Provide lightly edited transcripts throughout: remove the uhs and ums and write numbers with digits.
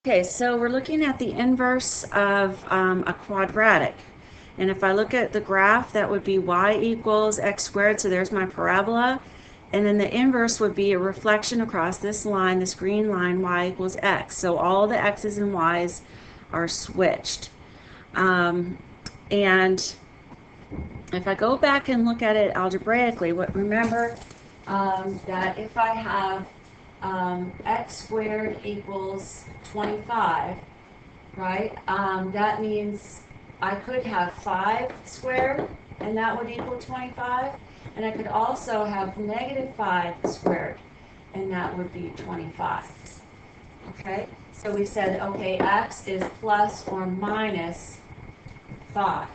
Okay, so we're looking at the inverse of a quadratic. And if I look at the graph, that would be y equals x squared. So there's my parabola. And then the inverse would be a reflection across this line, this green line, y equals x. So all the x's and y's are switched. And if I go back and look at it algebraically, remember that if I have x squared equals 25, right? That means I could have 5 squared, and that would equal 25. And I could also have negative 5 squared, and that would be 25. Okay? So we said, okay, x is plus or minus 5.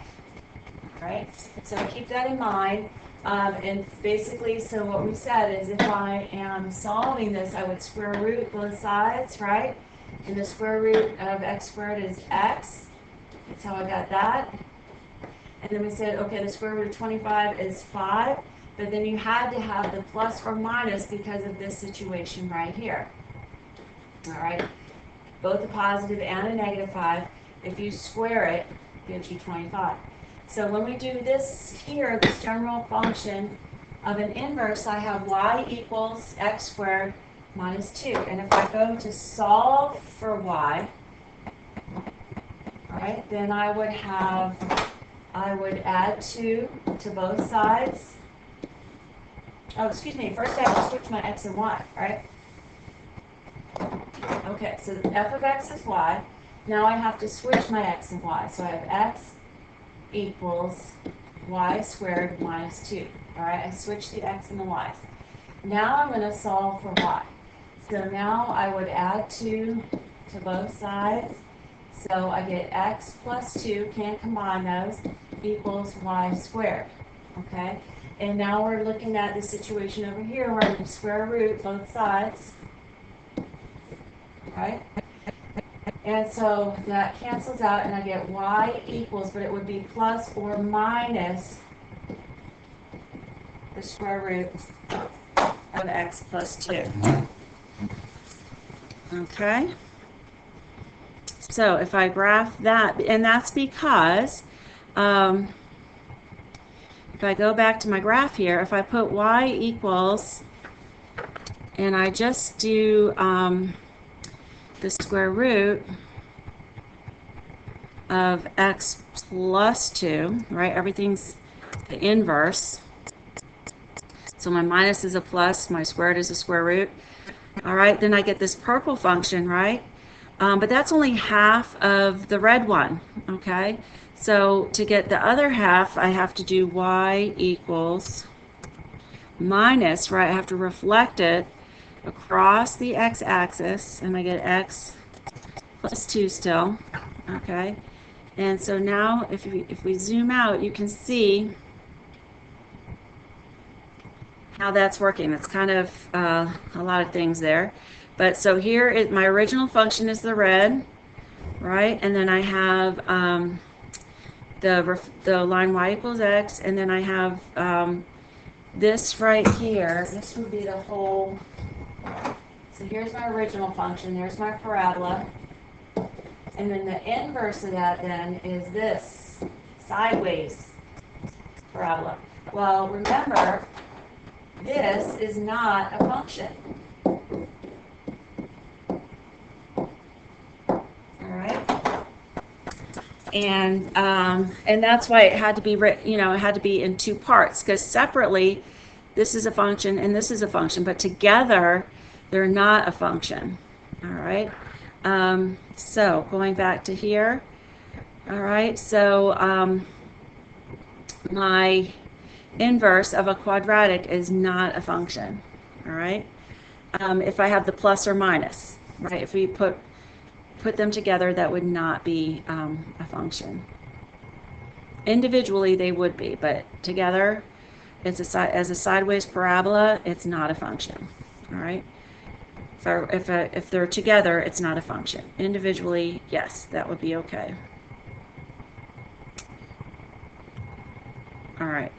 Right? So keep that in mind. And basically, so what we said is if I am solving this, I would square root both sides, right? And the square root of x squared is x. That's how I got that. And then we said, okay, the square root of 25 is 5. But then you had to have the plus or minus because of this situation right here. All right? Both a positive and a negative 5. If you square it, it gives you 25. So when we do this here, this general function of an inverse, I have y equals x squared minus 2. And if I go to solve for y, right, then I would add 2 to both sides. Oh, excuse me, first I have to switch my x and y, right? Okay, so the f of x is y. Now I have to switch my x and y. So I have x equals y squared minus 2. All right, I switched the x and the y's. Now I'm going to solve for y. So now I would add 2 to both sides. So I get x plus 2, can't combine those, equals y squared. Okay, and now we're looking at the situation over here where I'm going to square root both sides. Right? And so that cancels out and I get y equals, but it would be plus or minus the square root of x plus 2. Okay? So if I graph that, and that's because if I go back to my graph here, if I put y equals, and I just do the square root of x plus 2, right? Everything's the inverse. So my minus is a plus, my squared is a square root. All right, then I get this purple function, right? But that's only half of the red one, okay? So to get the other half, I have to do y equals minus, right? I have to reflect it across the x-axis, and I get x plus 2 still, okay? And so now if we zoom out, you can see how that's working. It's kind of a lot of things there. But so here, my original function is the red, right? And then I have the line y equals x, and then I have this right here. This would be the whole. So here's my original function. There's my parabola. And then the inverse of that then is this sideways parabola. Well, remember, this is not a function. And that's why it had to be it had to be in 2 parts, because separately this is a function and this is a function, but together they're not a function. All right. So going back to here. All right. So my inverse of a quadratic is not a function. All right. If I have the plus or minus, right? If we put them together, that would not be a function. Individually, they would be, but together, as a sideways parabola, it's not a function. All right. If they're together, it's not a function. Individually, yes, that would be okay. All right.